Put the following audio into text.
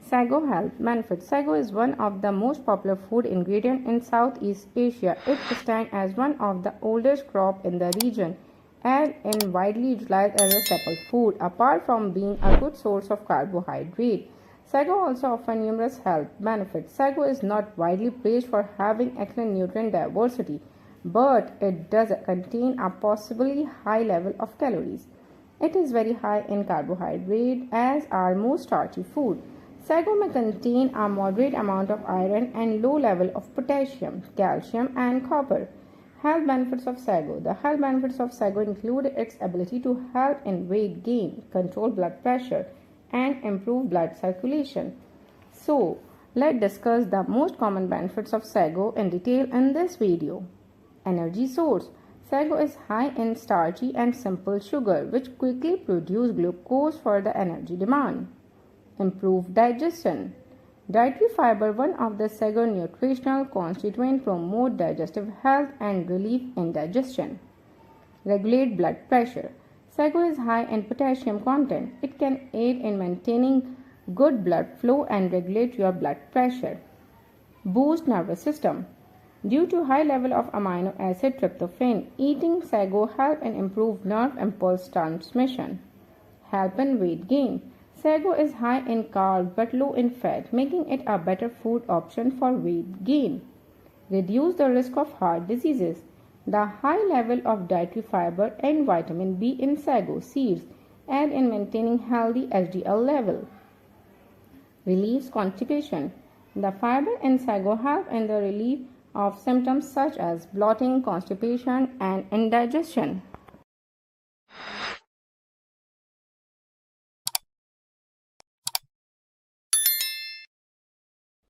Sago health benefits. Sago is one of the most popular food ingredients in Southeast Asia. It stands as one of the oldest crops in the region and is widely utilized as a staple food. Apart from being a good source of carbohydrate, sago also offers numerous health benefits. Sago is not widely praised for having excellent nutrient diversity, but it does contain a possibly high level of calories. It is very high in carbohydrate, as are most starchy food. Sago may contain a moderate amount of iron and low level of potassium, calcium, and copper. Health benefits of sago. The health benefits of sago include its ability to help in weight gain, control blood pressure, and improve blood circulation. So, let's discuss the most common benefits of sago in detail in this video. Energy source. Sago is high in starchy and simple sugar, which quickly produce glucose for the energy demand. Improved digestion. Dietary fiber, one of the sago nutritional constituents, promote digestive health and relief indigestion. Regulate blood pressure. Sago is high in potassium content. It can aid in maintaining good blood flow and regulate your blood pressure. Boost nervous system. Due to high level of amino acid tryptophan, eating sago help in improve nerve impulse transmission. Help in weight gain. Sago is high in carbs but low in fat, making it a better food option for weight gain. Reduce the risk of heart diseases. The high level of dietary fiber and vitamin B in sago seeds aid in maintaining healthy HDL level. Relieves constipation. The fiber in sago help in the relief of symptoms such as bloating, constipation, and indigestion.